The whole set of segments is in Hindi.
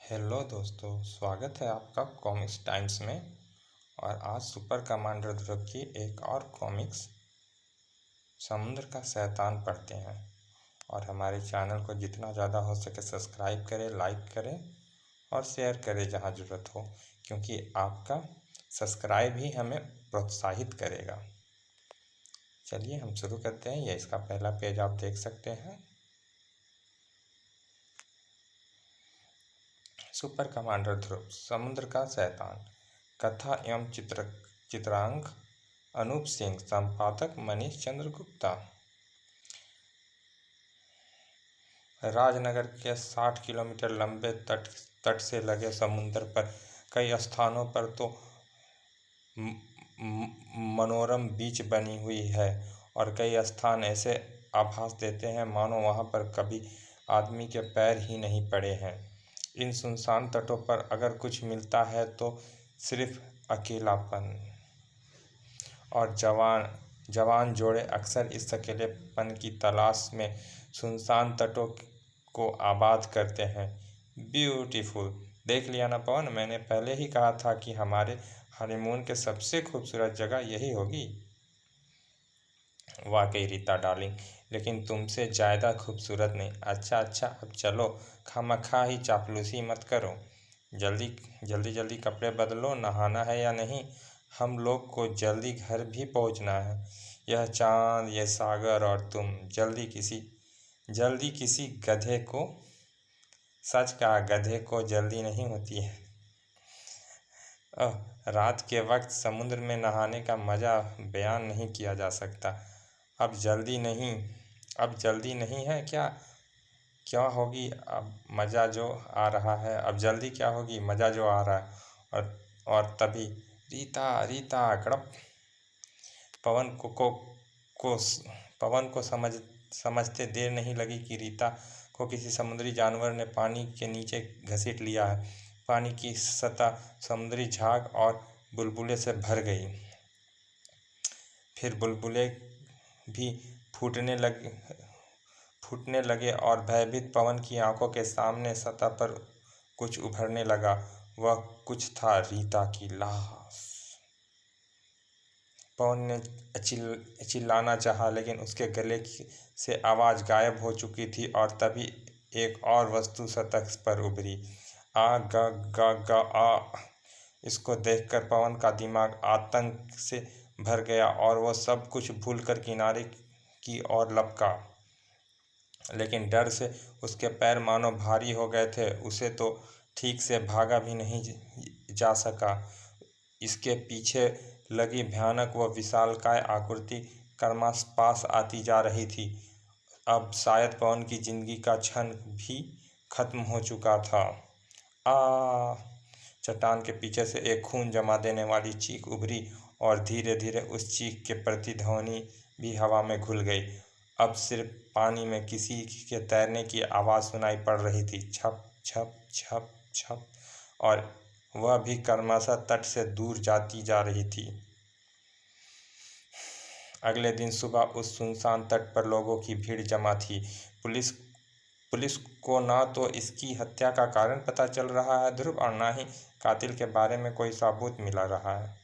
हेलो दोस्तों, स्वागत है आपका कॉमिक्स टाइम्स में। और आज सुपर कमांडर ध्रुव की एक और कॉमिक्स समुद्र का शैतान पढ़ते हैं। और हमारे चैनल को जितना ज़्यादा हो सके सब्सक्राइब करें, लाइक करें और शेयर करें जहां ज़रूरत हो, क्योंकि आपका सब्सक्राइब ही हमें प्रोत्साहित करेगा। चलिए हम शुरू करते हैं। ये इसका पहला पेज आप देख सकते हैं। सुपर कमांडर ध्रुव, समुद्र का शैतान। कथा एवं चित्रांक अनूप सिंह, संपादक मनीष चंद्र गुप्ता। राजनगर के 60 किलोमीटर लंबे तट से लगे समुद्र पर कई स्थानों पर तो मनोरम बीच बनी हुई है और कई स्थान ऐसे आभास देते हैं मानो वहां पर कभी आदमी के पैर ही नहीं पड़े हैं। इन सुनसान तटों पर अगर कुछ मिलता है तो सिर्फ अकेलापन। और जवान जोड़े अक्सर इस अकेलेपन की तलाश में सुनसान तटों को आबाद करते हैं। ब्यूटीफुल। देख लिया ना पवन, मैंने पहले ही कहा था कि हमारे हनीमून के सबसे खूबसूरत जगह यही होगी। वाकई रीता डार्लिंग, लेकिन तुमसे ज़्यादा खूबसूरत नहीं। अच्छा अब चलो, खामखा ही चापलूसी मत करो। जल्दी जल्दी कपड़े बदलो। नहाना है या नहीं? हम लोग को जल्दी घर भी पहुंचना है। यह चांद, यह सागर और तुम, जल्दी किसी गधे को। सच कहा, गधे को जल्दी नहीं होती है। रात के वक्त समुद्र में नहाने का मज़ा बयान नहीं किया जा सकता। अब जल्दी नहीं है क्या? क्या होगी अब मज़ा जो आ रहा है? अब जल्दी क्या होगी मज़ा जो आ रहा है? और तभी रीता कड़प। पवन को समझते देर नहीं लगी कि रीता को किसी समुद्री जानवर ने पानी के नीचे घसीट लिया है। पानी की सतह समुद्री झाग और बुलबुले से भर गई। फिर बुलबुले भी फूटने लगे और भयभीत पवन की आंखों के सामने सतह पर कुछ उभरने लगा। वह कुछ था रीता की लाश। पवन ने चिल्लाना चाहा, लेकिन उसके गले से आवाज़ गायब हो चुकी थी। और तभी एक और वस्तु सतह पर उभरी। आ ग ग ग आ। इसको देखकर पवन का दिमाग आतंक से भर गया और वह सब कुछ भूलकर किनारे की ओर लपका। लेकिन डर से उसके पैर मानो भारी हो गए थे। उसे तो ठीक से भागा भी नहीं जा सका। इसके पीछे लगी भयानक व विशालकाय आकृति क्रमशः पास आती जा रही थी। अब शायद पवन की जिंदगी का क्षण भी खत्म हो चुका था। आ! चट्टान के पीछे से एक खून जमा देने वाली चीख उभरी और धीरे धीरे उस चीख के प्रतिध्वनि भी हवा में घुल गई। अब सिर्फ पानी में किसी के तैरने की आवाज़ सुनाई पड़ रही थी, छप छप छप छप, और वह भी क्रमशः तट से दूर जाती जा रही थी। अगले दिन सुबह उस सुनसान तट पर लोगों की भीड़ जमा थी। पुलिस को ना तो इसकी हत्या का कारण पता चल रहा है ध्रुव, और ना ही कातिल के बारे में कोई सबूत मिल रहा है।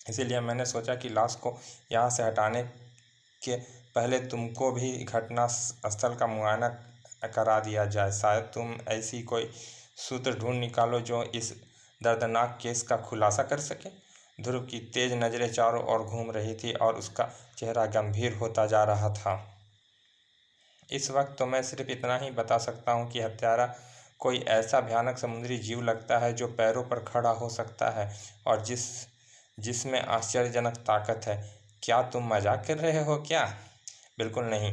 इसीलिए मैंने सोचा कि लाश को यहाँ से हटाने के पहले तुमको भी घटना स्थल का मुआयना करा दिया जाए। शायद तुम ऐसी कोई सूत्र ढूंढ निकालो जो इस दर्दनाक केस का खुलासा कर सके। ध्रुव की तेज नज़रें चारों ओर घूम रही थी और उसका चेहरा गंभीर होता जा रहा था। इस वक्त तो मैं सिर्फ इतना ही बता सकता हूँ कि हत्यारा कोई ऐसा भयानक समुद्री जीव लगता है जो पैरों पर खड़ा हो सकता है और जिसमें आश्चर्यजनक ताकत है। क्या तुम मजाक कर रहे हो क्या? बिल्कुल नहीं,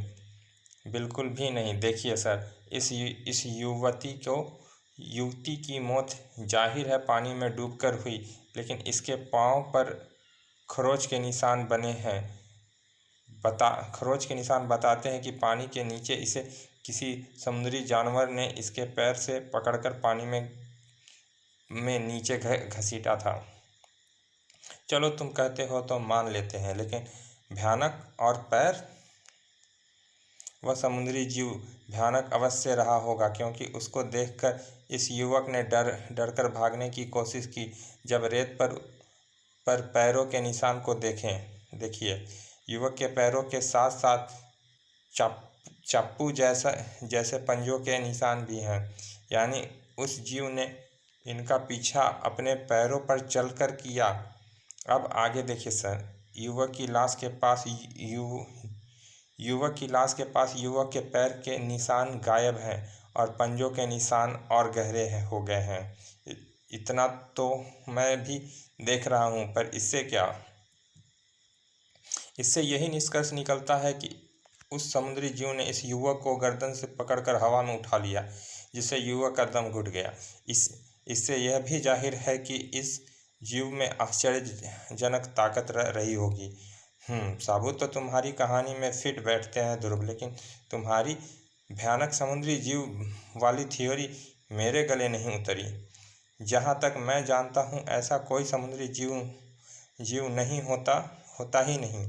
बिल्कुल भी नहीं। देखिए सर, इस युवती की मौत जाहिर है पानी में डूबकर हुई, लेकिन इसके पांव पर खरोंच के निशान बने हैं। खरोंच के निशान बताते हैं कि पानी के नीचे इसे किसी समुद्री जानवर ने इसके पैर से पकड़कर पानी में नीचे घसीटा था। चलो तुम कहते हो तो मान लेते हैं, लेकिन भयानक और पैर? वह समुद्री जीव भयानक अवश्य रहा होगा, क्योंकि उसको देखकर इस युवक ने डरकर भागने की कोशिश की। जब रेत पर पैरों के निशान को देखिए, युवक के पैरों के साथ साथ चप्पू जैसे पंजों के निशान भी हैं, यानी उस जीव ने इनका पीछा अपने पैरों पर चलकर किया। अब आगे देखिए सर, युवक की लाश के पास युवक के पैर के निशान गायब हैं और पंजों के निशान और गहरे हो गए हैं। इतना तो मैं भी देख रहा हूँ, पर इससे यही निष्कर्ष निकलता है कि उस समुद्री जीव ने इस युवक को गर्दन से पकड़कर हवा में उठा लिया, जिससे युवक का दम घुट गया। इससे यह भी जाहिर है कि इस जीव में आश्चर्यजनक ताकत रही होगी। साबुत तो तुम्हारी कहानी में फिट बैठते हैं ध्रुव, लेकिन तुम्हारी भयानक समुद्री जीव वाली थ्योरी मेरे गले नहीं उतरी। जहाँ तक मैं जानता हूँ, ऐसा कोई समुद्री जीव नहीं होता ही नहीं।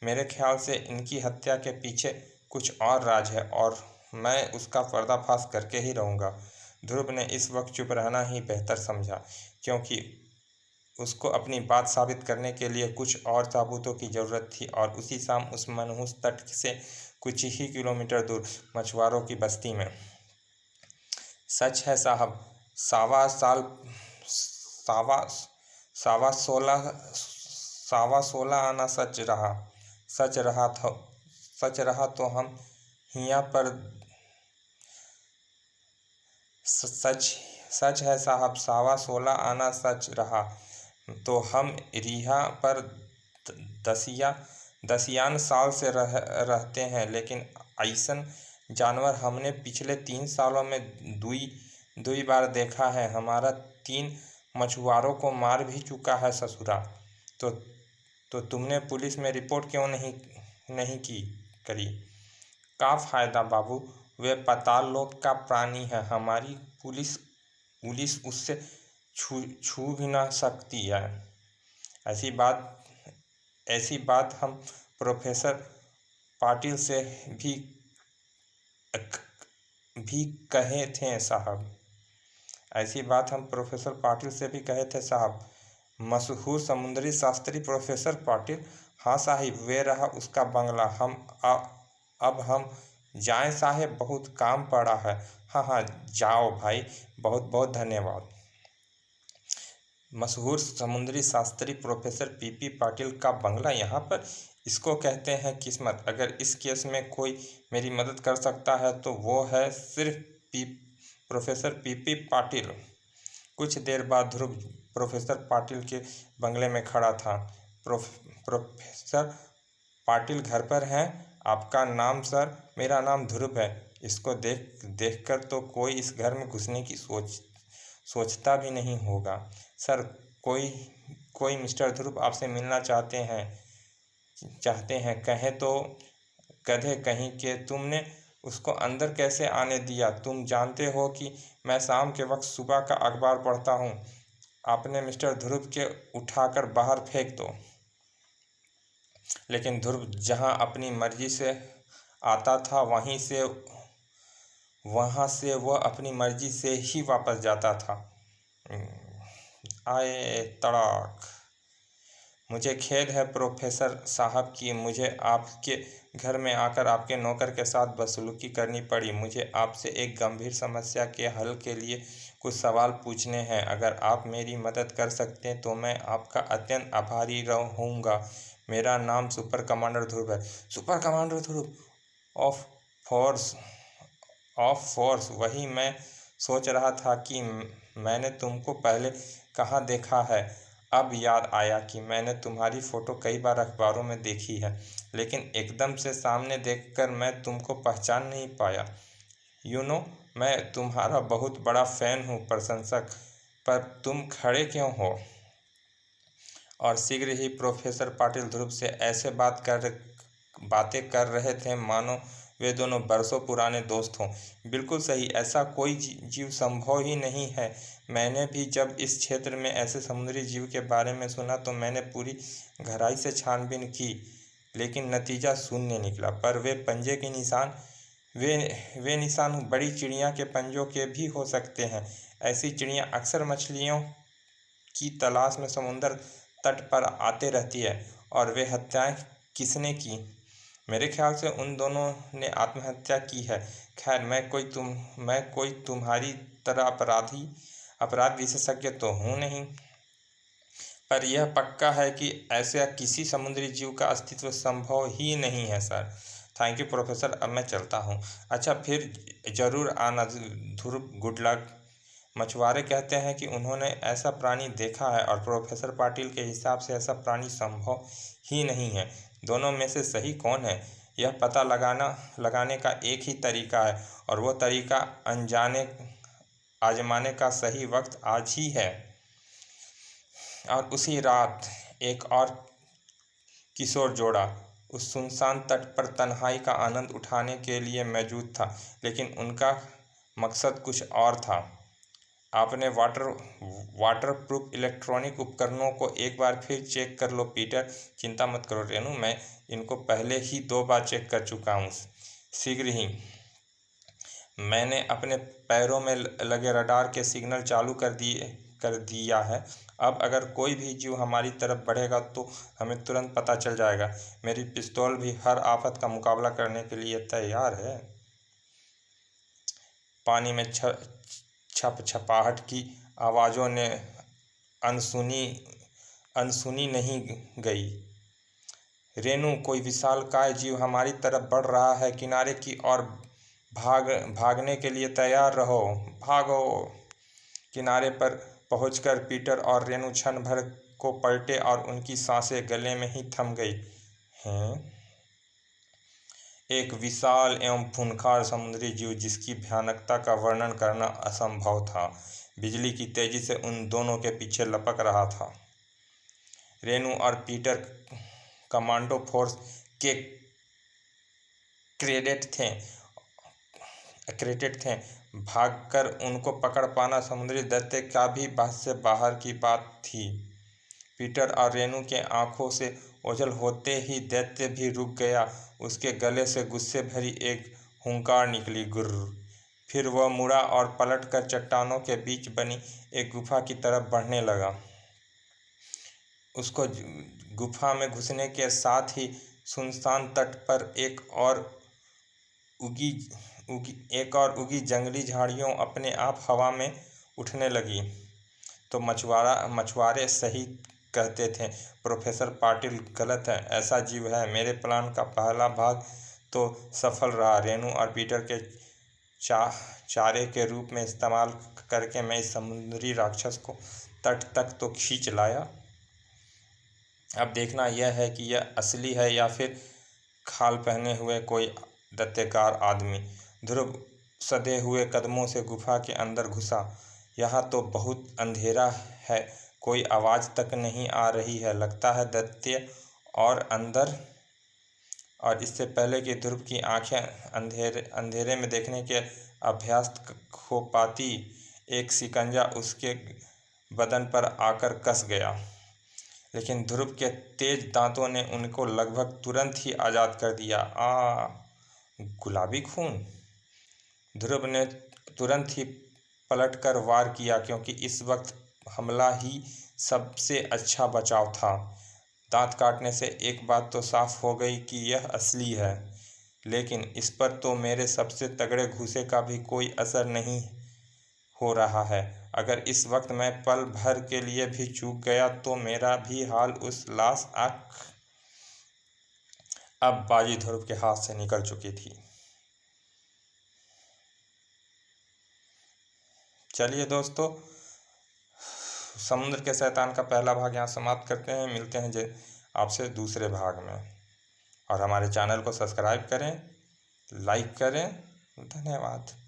मेरे ख्याल से इनकी हत्या के पीछे कुछ और राज है, और मैं उसका पर्दाफाश करके ही रहूँगा। ध्रुव ने इस वक्त चुप रहना ही बेहतर समझा, क्योंकि उसको अपनी बात साबित करने के लिए कुछ और सबूतों की ज़रूरत थी। और उसी शाम उस मनहूस तट से कुछ ही किलोमीटर दूर मछुआरों की बस्ती में। सच है साहब, सवा सोलह आना सच रहा तो हम हियाँ पर सच है साहब, 16.25 आना सच रहा तो हम रिहा पर दसियान साल से रहते हैं, लेकिन ऐसन जानवर हमने पिछले 3 सालों में दुई बार देखा है। हमारा 3 मछुआरों को मार भी चुका है ससुरा। तो तुमने पुलिस में रिपोर्ट क्यों नहीं करी? का फ़ायदा बाबू, वे पाताल लोक का प्राणी है। हमारी पुलिस उससे छू भी ना सकती है। ऐसी बात हम प्रोफेसर पाटिल से भी कहे थे साहब। ऐसी बात हम प्रोफेसर पाटिल से भी कहे थे साहब। मशहूर समुद्री शास्त्री प्रोफेसर पाटिल? हाँ साहिब, वे रहा उसका बंगला। अब हम जाएं साहेब, बहुत काम पड़ा है। हाँ, जाओ भाई, बहुत बहुत धन्यवाद। मशहूर समुद्री शास्त्री प्रोफेसर पीपी पाटिल का बंगला यहाँ पर? इसको कहते हैं किस्मत। अगर इस केस में कोई मेरी मदद कर सकता है तो वो है सिर्फ प्रोफेसर पीपी पाटिल। कुछ देर बाद ध्रुव प्रोफेसर पाटिल के बंगले में खड़ा था। प्रोफेसर पाटिल घर पर हैं? आपका नाम सर? मेरा नाम ध्रुव है। इसको देखकर तो कोई इस घर में घुसने की सोचता भी नहीं होगा। सर, कोई मिस्टर ध्रुव आपसे मिलना चाहते हैं। कहें तो गधे कहीं के, तुमने उसको अंदर कैसे आने दिया? तुम जानते हो कि मैं शाम के वक्त सुबह का अखबार पढ़ता हूँ। आपने मिस्टर ध्रुव के उठाकर बाहर फेंक दो। लेकिन ध्रुव जहाँ अपनी मर्जी से आता था, वहाँ से वह अपनी मर्जी से ही वापस जाता था। आए तड़ाक! मुझे खेद है प्रोफेसर साहब कि मुझे आपके घर में आकर आपके नौकर के साथ बदसलूकी करनी पड़ी। मुझे आपसे एक गंभीर समस्या के हल के लिए कुछ सवाल पूछने हैं। अगर आप मेरी मदद कर सकते हैं तो मैं आपका अत्यंत आभारी रहूँगा। मेरा नाम सुपर कमांडर ध्रुव है। Super commander Dhruv? Of force, वही मैं सोच रहा था कि मैंने तुमको पहले कहाँ देखा है। अब याद आया कि मैंने तुम्हारी फ़ोटो कई बार अखबारों में देखी है, लेकिन एकदम से सामने देखकर मैं तुमको पहचान नहीं पाया। मैं तुम्हारा बहुत बड़ा फ़ैन हूँ, प्रशंसक। पर तुम खड़े क्यों हो? और शीघ्र ही प्रोफेसर पाटिल ध्रुव से ऐसे बातें कर रहे थे मानो वे दोनों बरसों पुराने दोस्त हों। बिल्कुल सही, ऐसा कोई जीव संभव ही नहीं है। मैंने भी जब इस क्षेत्र में ऐसे समुद्री जीव के बारे में सुना तो मैंने पूरी गहराई से छानबीन की। लेकिन नतीजा शून्य निकला। पर वे पंजे के निशान वे निशान बड़ी चिड़िया के पंजों के भी हो सकते हैं। ऐसी चिड़िया अक्सर मछलियों की तलाश में समुद्र तट पर आते रहती है। और वे हत्याएं किसने की? मेरे ख्याल से उन दोनों ने आत्महत्या की है। खैर, मैं कोई तुम्हारी तरह अपराध विशेषज्ञ तो हूँ नहीं, पर यह पक्का है कि ऐसा किसी समुद्री जीव का अस्तित्व संभव ही नहीं है सर। थैंक यू प्रोफेसर, अब मैं चलता हूँ। अच्छा, फिर जरूर आना ध्रुव, गुड लक। मछुआरे कहते हैं कि उन्होंने ऐसा प्राणी देखा है, और प्रोफेसर पाटिल के हिसाब से ऐसा प्राणी संभव ही नहीं है। दोनों में से सही कौन है, यह पता लगाने का एक ही तरीका है, और वह तरीका आजमाने का सही वक्त आज ही है। और उसी रात एक और किशोर जोड़ा उस सुनसान तट पर तन्हाई का आनंद उठाने के लिए मौजूद था, लेकिन उनका मकसद कुछ और था। आपने वाटरप्रूफ इलेक्ट्रॉनिक उपकरणों को एक बार फिर चेक कर लो पीटर। चिंता मत करो रेनू, मैं इनको पहले ही 2 बार चेक कर चुका हूँ। शीघ्र ही। मैंने अपने पैरों में लगे रडार के सिग्नल चालू कर दिया है। अब अगर कोई भी जीव हमारी तरफ बढ़ेगा तो हमें तुरंत पता चल जाएगा। मेरी पिस्तौल भी हर आफत का मुकाबला करने के लिए तैयार है। पानी में छपछपाहट की आवाज़ों ने अनसुनी नहीं गई। रेनू, कोई विशालकाय जीव हमारी तरफ बढ़ रहा है। किनारे की ओर भागने के लिए तैयार रहो। भागो। किनारे पर पहुंचकर पीटर और रेनू क्षण भर को पलटे और उनकी सांसें गले में ही थम गई। हैं? एक विशाल एवं खूंखार समुद्री जीव जिसकी भयानकता का वर्णन करना असंभव था, बिजली की तेजी से उन दोनों के पीछे लपक रहा था। रेनू और पीटर कमांडो फोर्स के क्रेडिट थे। भागकर उनको पकड़ पाना समुद्री दैत्य का भी बस से बाहर की बात थी। पीटर और रेनू के आंखों से ओझल होते ही दैत्य भी रुक गया। उसके गले से गुस्से भरी एक हुंकार निकली, गुर्र। फिर वह मुड़ा और पलटकर चट्टानों के बीच बनी एक गुफा की तरफ बढ़ने लगा। उसको गुफा में घुसने के साथ ही सुनसान तट पर एक और उगी जंगली झाड़ियों अपने आप हवा में उठने लगी। तो मछुआरे सही कहते थे, प्रोफेसर पाटिल गलत है। ऐसा जीव है। मेरे प्लान का पहला भाग तो सफल रहा। रेनू और पीटर के चारे के रूप में इस्तेमाल करके मैं इस समुद्री राक्षस को तट तक तो खींच लाया। अब देखना यह है कि यह असली है या फिर खाल पहने हुए कोई दैत्याकार आदमी। ध्रुव सधे हुए कदमों से गुफा के अंदर घुसा। यहाँ तो बहुत अंधेरा है, कोई आवाज़ तक नहीं आ रही है। लगता है दैत्य और अंदर। और इससे पहले कि ध्रुव की आंखें अंधेरे में देखने के अभ्यास हो पाती, एक शिकंजा उसके बदन पर आकर कस गया। लेकिन ध्रुव के तेज दांतों ने उनको लगभग तुरंत ही आज़ाद कर दिया। गुलाबी खून! ध्रुव ने तुरंत ही पलटकर वार किया, क्योंकि इस वक्त हमला ही सबसे अच्छा बचाव था। दांत काटने से एक बात तो साफ हो गई कि यह असली है, लेकिन इस पर तो मेरे सबसे तगड़े घूंसे का भी कोई असर नहीं हो रहा है। अगर इस वक्त मैं पल भर के लिए भी चूक गया तो मेरा भी हाल उस लाश अब बाजी ध्रुव के हाथ से निकल चुकी थी। चलिए दोस्तों, समुद्र के शैतान का पहला भाग यहाँ समाप्त करते हैं। मिलते हैं आपसे दूसरे भाग में। और हमारे चैनल को सब्सक्राइब करें, लाइक करें। धन्यवाद।